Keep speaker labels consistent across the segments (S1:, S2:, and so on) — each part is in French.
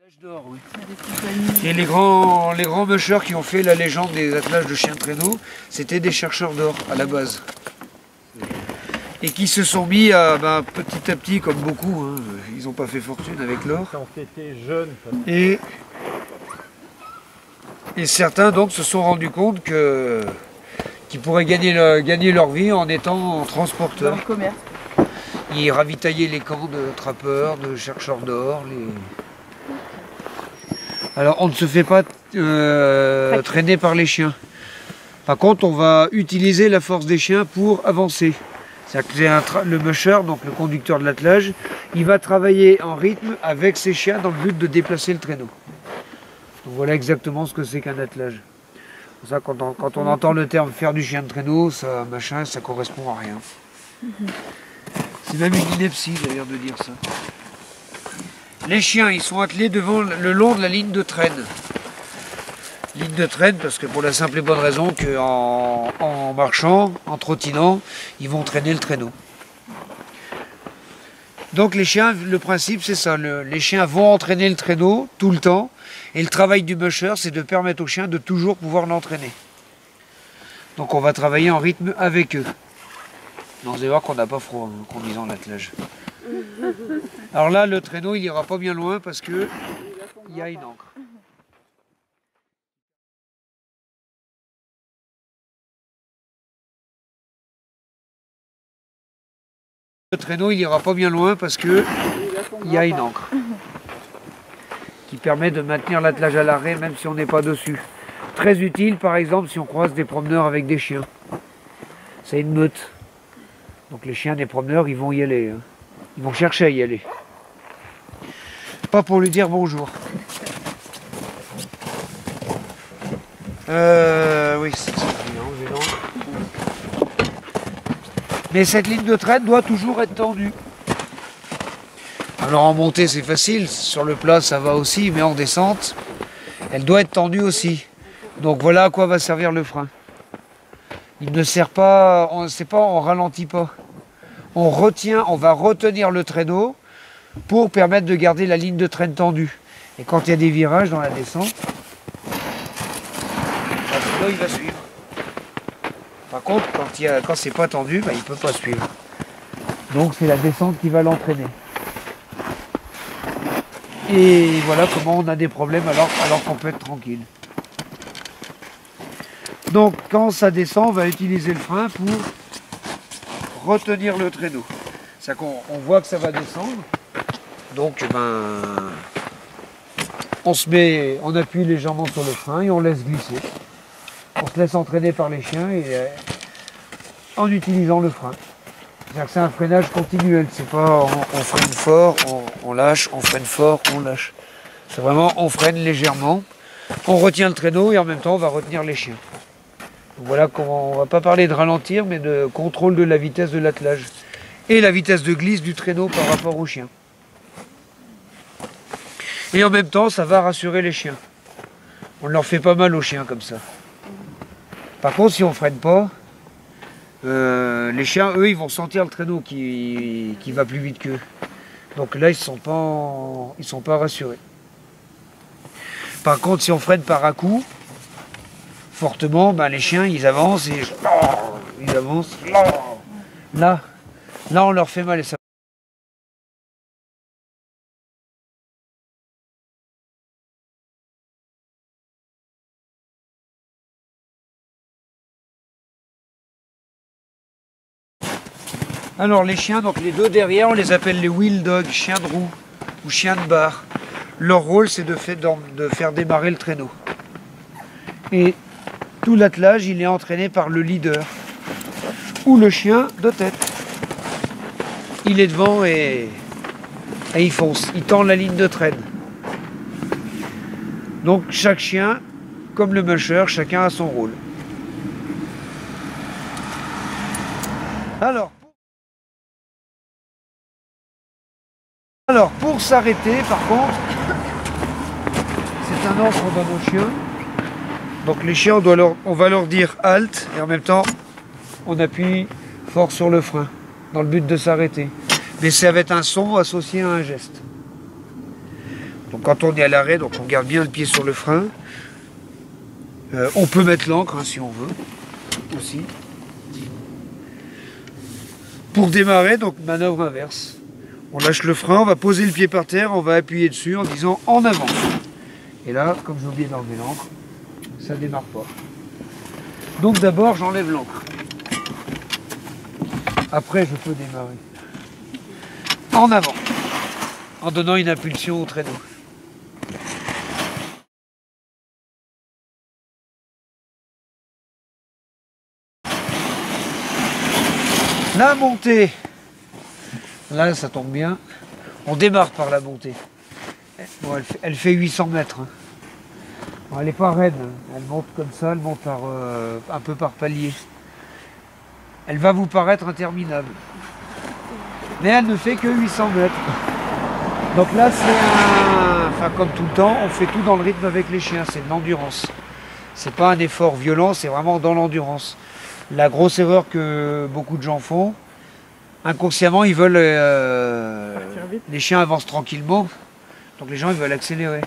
S1: L'âge d'or, oui. Et les grands mushers qui ont fait la légende des attelages de chiens de traîneau, c'était des chercheurs d'or à la base. Et qui se sont mis à, petit à petit, comme beaucoup, hein, ils n'ont pas fait fortune avec l'or.
S2: Quand tu étais jeune.
S1: Et certains donc se sont rendus compte qu'ils pourraient gagner leur vie en étant transporteurs.
S3: Dans le commerce.
S1: Ils ravitaillaient les camps de trappeurs, de chercheurs d'or. Alors on ne se fait pas traîner par les chiens. Par contre, on va utiliser la force des chiens pour avancer. C'est-à-dire que le musher, donc le conducteur de l'attelage, il va travailler en rythme avec ses chiens dans le but de déplacer le traîneau. Donc voilà exactement ce que c'est qu'un attelage. Pour ça, quand on entend le terme faire du chien de traîneau, ça correspond à rien. C'est même une ineptie d'ailleurs de dire ça. Les chiens, ils sont attelés le long de la ligne de traîne. Ligne de traîne parce que pour la simple et bonne raison qu'en marchant, en trottinant, ils vont traîner le traîneau. Donc les chiens, le principe c'est ça, les chiens vont entraîner le traîneau tout le temps et le travail du musher c'est de permettre aux chiens de toujours pouvoir l'entraîner. Donc on va travailler en rythme avec eux. Non, vous allez voir qu'on n'a pas froid en conduisant l'attelage. Alors là le traîneau il ira pas bien loin parce que il y a une ancre. Le traîneau il ira pas bien loin parce que il y a une ancre qui permet de maintenir l'attelage à l'arrêt même si on n'est pas dessus. Très utile par exemple si on croise des promeneurs avec des chiens. C'est une meute. Donc les chiens des promeneurs ils vont y aller. Hein. Ils vont chercher à y aller. Pas pour lui dire bonjour. Oui, c'est ça. Mais cette ligne de traîne doit toujours être tendue. Alors en montée c'est facile, sur le plat ça va aussi, mais en descente, elle doit être tendue aussi. Donc voilà à quoi va servir le frein. Il ne sert pas, on ralentit pas. On va retenir le traîneau pour permettre de garder la ligne de traîne tendue. Et quand il y a des virages dans la descente, le traîneau il va suivre. Par contre, quand c'est pas tendu, il ne peut pas suivre. Donc c'est la descente qui va l'entraîner. Et voilà comment on a des problèmes alors qu'on peut être tranquille. Donc quand ça descend, on va utiliser le frein pour retenir le traîneau. C'est-à-dire qu'on voit que ça va descendre. Donc on appuie légèrement sur le frein et on laisse glisser. On se laisse entraîner par les chiens en utilisant le frein. C'est-à-dire que c'est un freinage continuel. C'est pas on freine fort, on lâche, on freine fort, on lâche. C'est vraiment on freine légèrement, on retient le traîneau et en même temps on va retenir les chiens. Donc voilà comment on va pas parler de ralentir, mais de contrôle de la vitesse de l'attelage et la vitesse de glisse du traîneau par rapport aux chiens. Et en même temps, ça va rassurer les chiens. On leur fait pas mal aux chiens comme ça. Par contre, si on freine pas, les chiens, eux, ils vont sentir le traîneau qui va plus vite qu'eux. Donc là, ils sont pas rassurés. Par contre, si on freine par à coup, fortement, les chiens, ils avancent et ils avancent. Là, on leur fait mal et ça. Alors les chiens, donc les deux derrière, on les appelle les wheel dogs, chiens de roue ou chiens de barre. Leur rôle c'est de faire démarrer le traîneau. Et tout l'attelage il est entraîné par le leader ou le chien de tête. Il est devant et il fonce, il tend la ligne de traîne. Donc chaque chien, comme le musher, chacun a son rôle. Alors, pour s'arrêter, par contre, c'est un ordre qu'on donne aux chiens. Donc les chiens, on va leur dire halt, et en même temps, on appuie fort sur le frein, dans le but de s'arrêter. Mais c'est avec un son associé à un geste. Donc quand on est à l'arrêt, donc on garde bien le pied sur le frein. On peut mettre l'ancre hein, si on veut aussi. Pour démarrer, donc manœuvre inverse. On lâche le frein, on va poser le pied par terre, on va appuyer dessus en disant en avant. Et là, comme j'ai oublié d'enlever l'ancre, ça ne démarre pas. Donc d'abord j'enlève l'ancre. Après je peux démarrer. En avant. En donnant une impulsion au traîneau. La montée. Là ça tombe bien. On démarre par la montée. Bon, elle fait 800 mètres. Hein. Bon, elle n'est pas raide. Elle monte comme ça, elle monte un peu par palier. Elle va vous paraître interminable. Mais elle ne fait que 800 mètres. Donc là, enfin, comme tout le temps, on fait tout dans le rythme avec les chiens. C'est de l'endurance. C'est pas un effort violent, c'est vraiment dans l'endurance. La grosse erreur que beaucoup de gens font, inconsciemment, ils veulent... les chiens avancent tranquillement. Donc les gens, ils veulent accélérer.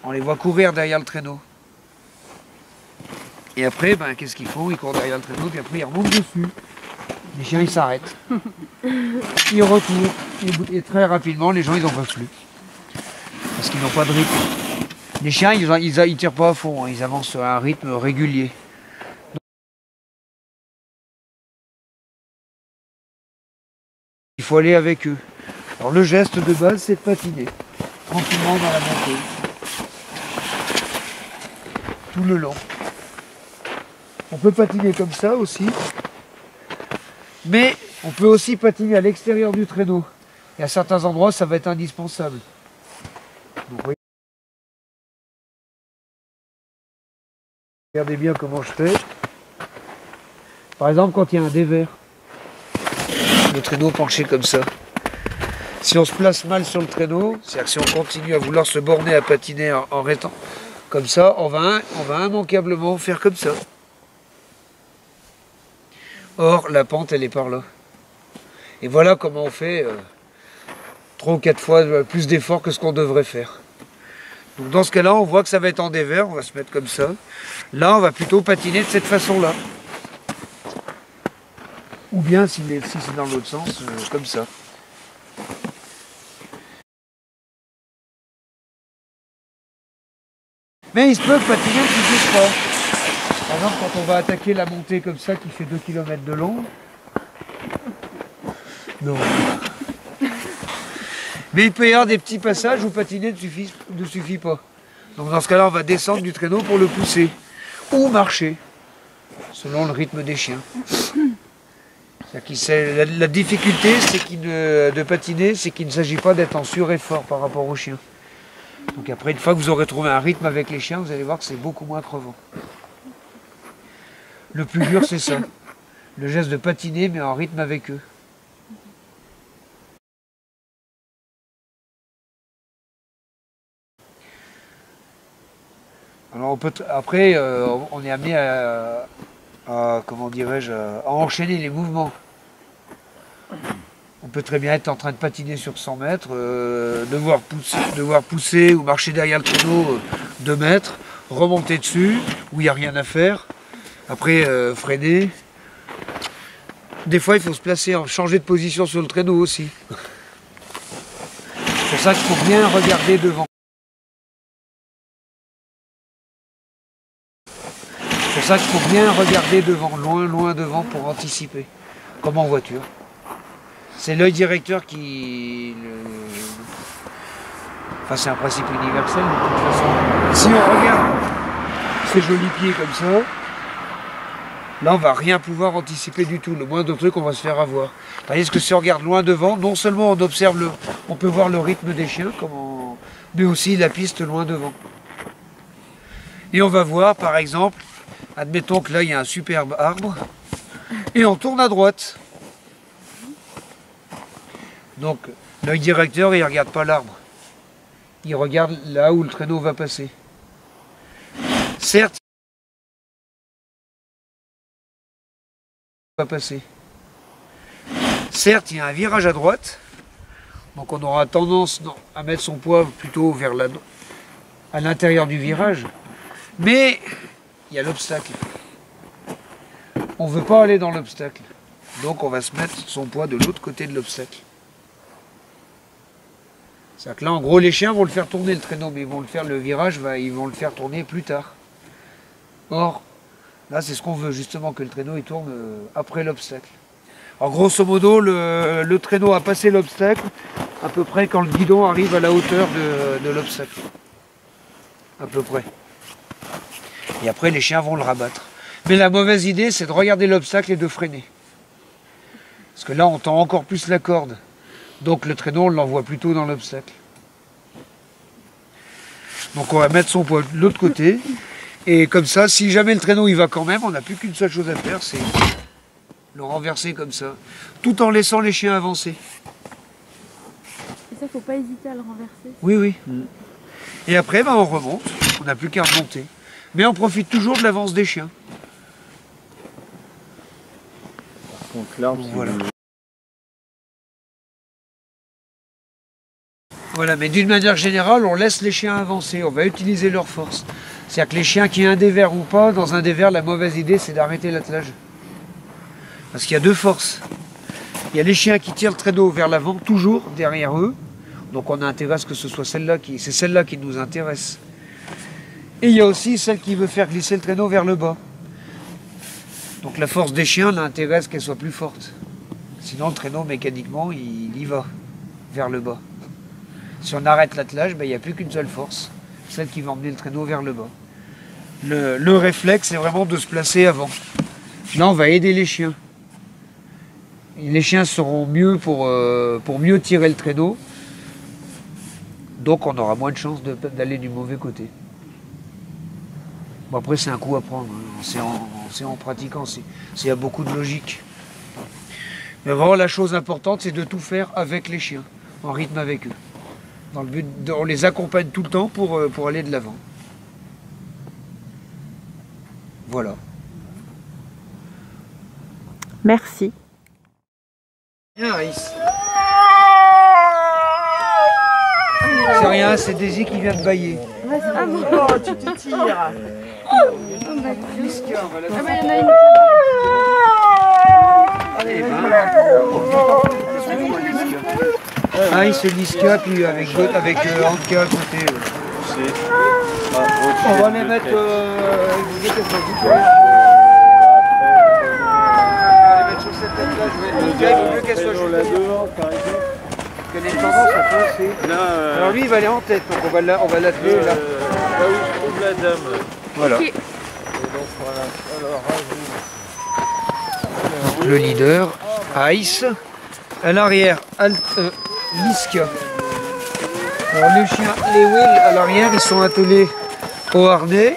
S1: On les voit courir derrière le traîneau. Et après, ben, qu'est-ce qu'ils font? Ils courent derrière le traîneau, puis après, ils remontent dessus. Les chiens, ils s'arrêtent. Ils retournent. Et très rapidement, les gens, ils n'en peuvent plus. Parce qu'ils n'ont pas de rythme. Les chiens, ils ne tirent pas à fond. Hein, ils avancent à un rythme régulier. Donc, il faut aller avec eux. Alors, le geste de base, c'est de patiner. Tranquillement dans la montée. Tout le long. On peut patiner comme ça aussi. Mais on peut aussi patiner à l'extérieur du traîneau. Et à certains endroits, ça va être indispensable. Donc, regardez bien comment je fais. Par exemple, quand il y a un dévers, le traîneau penché comme ça. Si on se place mal sur le traîneau, c'est-à-dire que si on continue à vouloir se borner à patiner en restant comme ça, on va immanquablement faire comme ça. Or, la pente, elle est par là. Et voilà comment on fait 3 ou 4 fois plus d'efforts que ce qu'on devrait faire. Donc dans ce cas-là, on voit que ça va être en dévers, on va se mettre comme ça. Là, on va plutôt patiner de cette façon-là. Ou bien, si c'est dans l'autre sens, comme ça. Mais il se peut patiner qui ne suffit pas. Par exemple, quand on va attaquer la montée comme ça, qui fait 2 km de long. Non. Mais il peut y avoir des petits passages où patiner ne suffit pas. Donc dans ce cas-là, on va descendre du traîneau pour le pousser. Ou marcher, selon le rythme des chiens. La difficulté de patiner, c'est qu'il ne s'agit pas d'être en sureffort par rapport aux chiens. Donc après, une fois que vous aurez trouvé un rythme avec les chiens, vous allez voir que c'est beaucoup moins crevant. Le plus dur, c'est ça. Le geste de patiner, mais en rythme avec eux. Alors après, on est amené comment dirais-je, à enchaîner les mouvements. On peut très bien être en train de patiner sur 100 mètres, devoir pousser ou marcher derrière le traîneau 2 mètres, remonter dessus, où il n'y a rien à faire. Après, freiner. Des fois, il faut se placer, changer de position sur le traîneau aussi. C'est pour ça qu'il faut bien regarder devant. C'est pour ça qu'il faut bien regarder devant, loin devant pour anticiper, comme en voiture. C'est l'œil directeur qui... Enfin, c'est un principe universel de toute façon. Si on regarde ces jolis pieds comme ça, là on va rien pouvoir anticiper du tout. Le moindre truc, on va se faire avoir. Tandis que si on regarde loin devant, non seulement on observe on peut voir le rythme des chiens, mais aussi la piste loin devant. Et on va voir, par exemple, admettons que là il y a un superbe arbre, et on tourne à droite. Donc l'œil directeur, il ne regarde pas l'arbre. Il regarde là où le traîneau va passer. Certes, il y a un virage à droite. Donc on aura tendance à mettre son poids plutôt vers à l'intérieur du virage. Mais il y a l'obstacle. On ne veut pas aller dans l'obstacle. Donc on va se mettre son poids de l'autre côté de l'obstacle. C'est-à-dire que là, en gros, les chiens vont le faire tourner le traîneau, mais ils vont le faire, le virage, ils vont le faire tourner plus tard. Or, là, c'est ce qu'on veut, justement, que le traîneau il tourne après l'obstacle. Alors, grosso modo, le traîneau a passé l'obstacle, à peu près quand le guidon arrive à la hauteur de l'obstacle. À peu près. Et après, les chiens vont le rabattre. Mais la mauvaise idée, c'est de regarder l'obstacle et de freiner. Parce que là, on tend encore plus la corde. Donc le traîneau, on l'envoie plutôt dans l'obstacle. Donc on va mettre son poids de l'autre côté. Et comme ça, si jamais le traîneau il va quand même, on n'a plus qu'une seule chose à faire, c'est le renverser comme ça. Tout en laissant les chiens avancer.
S2: Et ça, faut pas hésiter à le renverser.
S1: Oui, oui. Et après, on remonte. On n'a plus qu'à remonter. Mais on profite toujours de l'avance des chiens.
S3: Donc l'arbre,
S1: voilà. Voilà, mais d'une manière générale, on laisse les chiens avancer, on va utiliser leur force. C'est-à-dire que les chiens qui aient un dévers ou pas, dans un dévers, la mauvaise idée, c'est d'arrêter l'attelage. Parce qu'il y a deux forces. Il y a les chiens qui tirent le traîneau vers l'avant, toujours derrière eux. Donc on a intérêt à ce que ce soit celle-là c'est celle-là qui nous intéresse. Et il y a aussi celle qui veut faire glisser le traîneau vers le bas. Donc la force des chiens, on a intérêt à ce qu'elle soit plus forte. Sinon le traîneau, mécaniquement, il y va vers le bas. Si on arrête l'attelage, il n'y a plus qu'une seule force, celle qui va emmener le traîneau vers le bas. Le réflexe, c'est vraiment de se placer avant. Là, on va aider les chiens. Et les chiens seront mieux pour mieux tirer le traîneau. Donc, on aura moins de chances d'aller du mauvais côté. Bon, après, c'est un coup à prendre. Hein. C'est en pratiquant. Il y a beaucoup de logique. Mais vraiment, la chose importante, c'est de tout faire avec les chiens, en rythme avec eux. Dans le but, on les accompagne tout le temps pour aller de l'avant. Voilà.
S2: Merci.
S1: Viens, Aïs. C'est rien, c'est Daisy qui vient de bailler.
S2: Ah bon,
S4: Oh, tu t'étires.
S1: Liska, on va la faire.
S2: il y en a une.
S1: Allez, Aïs, Liska, puis avec Anka à côté. On va les mettre. Vous voulez qu'elles soient bouclées. On va les mettre sur cette tête-là. Je vais il vaut mieux qu'elles soient juste devant, par exemple. Qu'elle ait une tendance à pincer. Alors lui, il va aller en tête, donc on va l'atteler là.
S3: Là où je trouve la dame.
S1: Voilà.
S2: Ok.
S3: Et donc voilà. Alors,
S1: Le leader, Ice. À l'arrière, Liska. Alors les chiens, les Will à l'arrière, ils sont attelés au harnais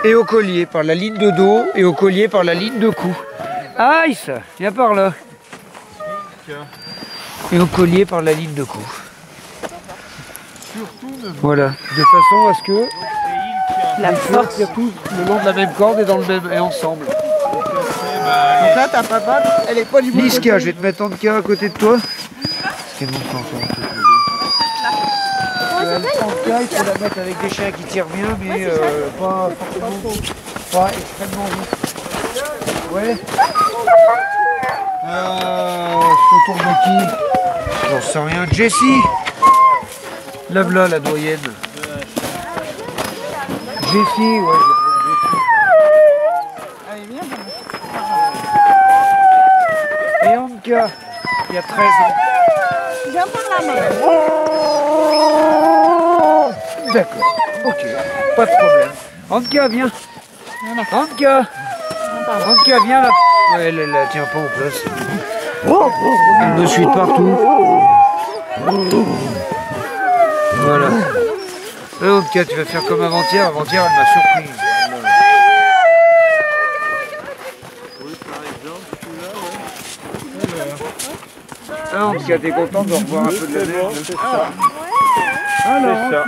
S1: et au collier par la ligne de dos et au collier par la ligne de cou. Ice, viens par là. Et au collier par la ligne de cou. Voilà, de façon à ce que
S2: La force.
S1: tirent tous le long de la même corde et dans le même et ensemble.
S4: Donc là, ta papa, elle est pas du bon côté.
S1: Liska, je vais te mettre Anka à côté de toi. C'est bon, Anka, il faut la mettre avec des chiens qui tirent bien, mais pas forcément, pas extrêmement vite. Ouais. Autour de qui? J'en sais rien. Jessie. La voilà, la doyenne. Jessie, ouais.
S4: Allez, viens.
S1: Et Anka, il y a 13 ans.
S4: Viens par la main.
S1: D'accord, ok, pas de problème. Anka, viens. Anka. Anka, viens là. Ouais, elle la tient pas en place. Elle me suit de partout. Voilà. Anka, tu vas faire comme avant-hier. Avant-hier, elle m'a surpris.
S3: oui, par exemple, celui-là, ouais.
S1: Ah, Anka, t'es content de revoir un peu de la neige.
S3: C'est ça. Alors, c'est ça.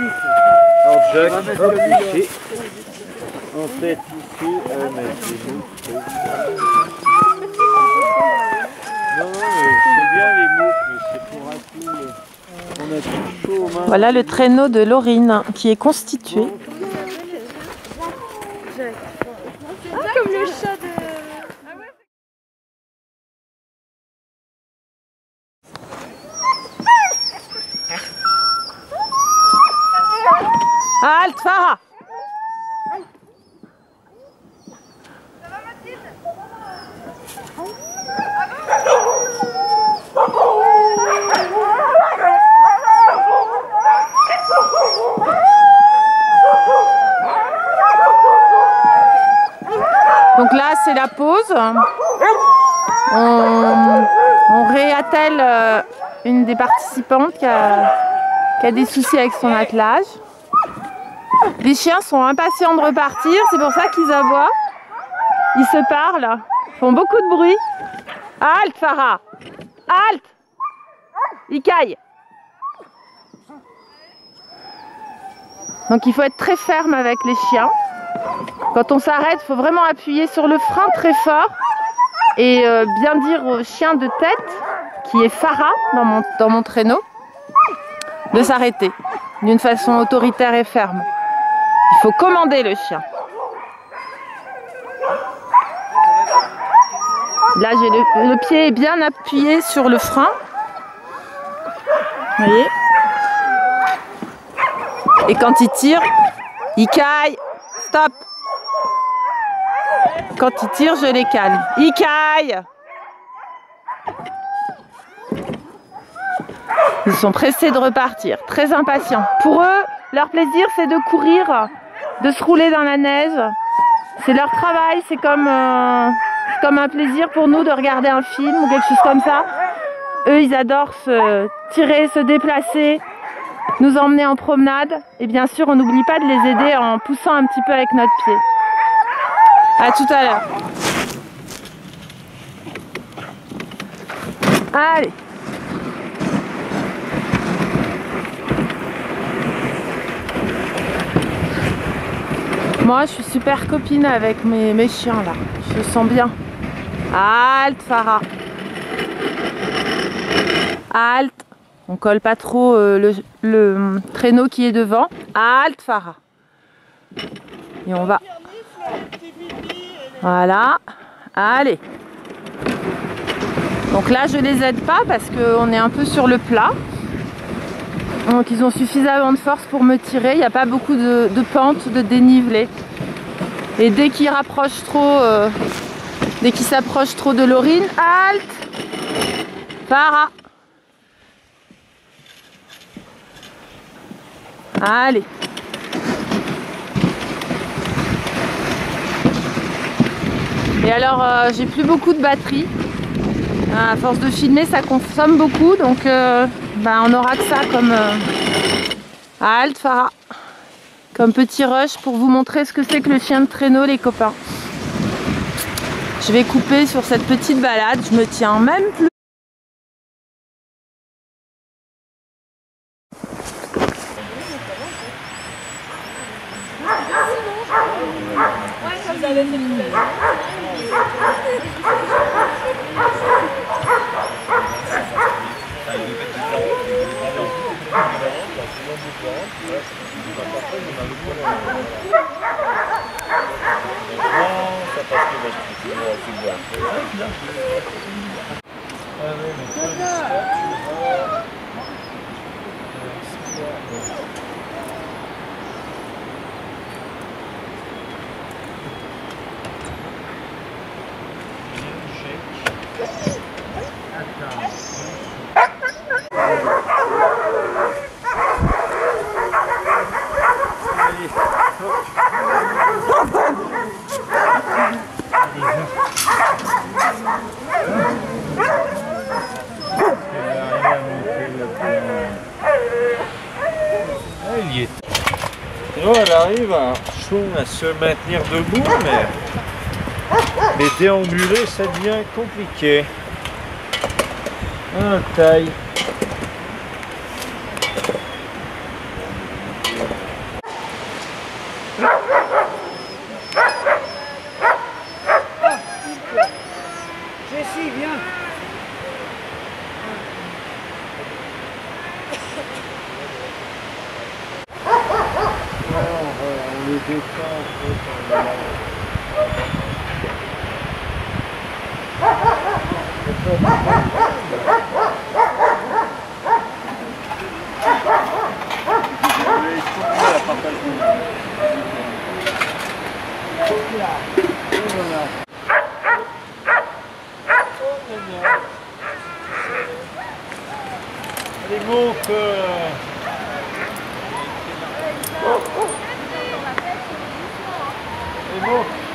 S3: Alors, Jack, hop, ici. En tête, ici. Mettez-nous. Non, c'est bien les moufles, mais c'est
S5: Voilà le traîneau de Laurine qui est constitué.
S2: Ah, comme le chat de...
S5: Halte, Farah! Donc là, c'est la pause. On réattelle une des participantes qui a des soucis avec son attelage. Les chiens sont impatients de repartir, c'est pour ça qu'ils aboient. Ils se parlent, font beaucoup de bruit. Halte, Farah! Halte! Ils caillent. Donc il faut être très ferme avec les chiens. Quand on s'arrête, il faut vraiment appuyer sur le frein très fort et bien dire au chien de tête, qui est Farah dans mon traîneau, de s'arrêter d'une façon autoritaire et ferme. Il faut commander le chien. Là, j'ai le pied est bien appuyé sur le frein. Vous voyez? Et quand il tire, il caille. Stop! Quand il tire, je les calme. Il caille! Ils sont pressés de repartir, très impatients. Pour eux, leur plaisir, c'est de courir, de se rouler dans la neige. C'est leur travail, c'est comme un plaisir pour nous de regarder un film ou quelque chose comme ça. Eux, ils adorent se tirer, se déplacer, nous emmener en promenade. Et bien sûr, on n'oublie pas de les aider en poussant un petit peu avec notre pied. À tout à l'heure. Allez. Moi, je suis super copine avec mes chiens là. Je le sens bien. Halte, Farah. Halte. On colle pas trop le traîneau qui est devant. Halte, Farah. Et on va. Voilà. Allez. Donc là, je les aide pas parce qu'on est un peu sur le plat. Donc ils ont suffisamment de force pour me tirer. Il n'y a pas beaucoup de pente, de dénivelé. Et dès qu'ils rapprochent trop, dès qu'ils s'approchent trop de Laurine, halte, Farah. Allez. Et alors, j'ai plus beaucoup de batterie. À force de filmer, ça consomme beaucoup, donc on aura que ça comme halte, Farah, comme petit rush pour vous montrer ce que c'est que le chien de traîneau, les copains. Je vais couper sur cette petite balade, je me tiens même plus.
S3: Sinon, elle arrive à se maintenir debout, mais les déambuler, ça devient compliqué. Un taille.
S1: Jessie, viens.
S3: les dessins, allez, monte. Allez, monte.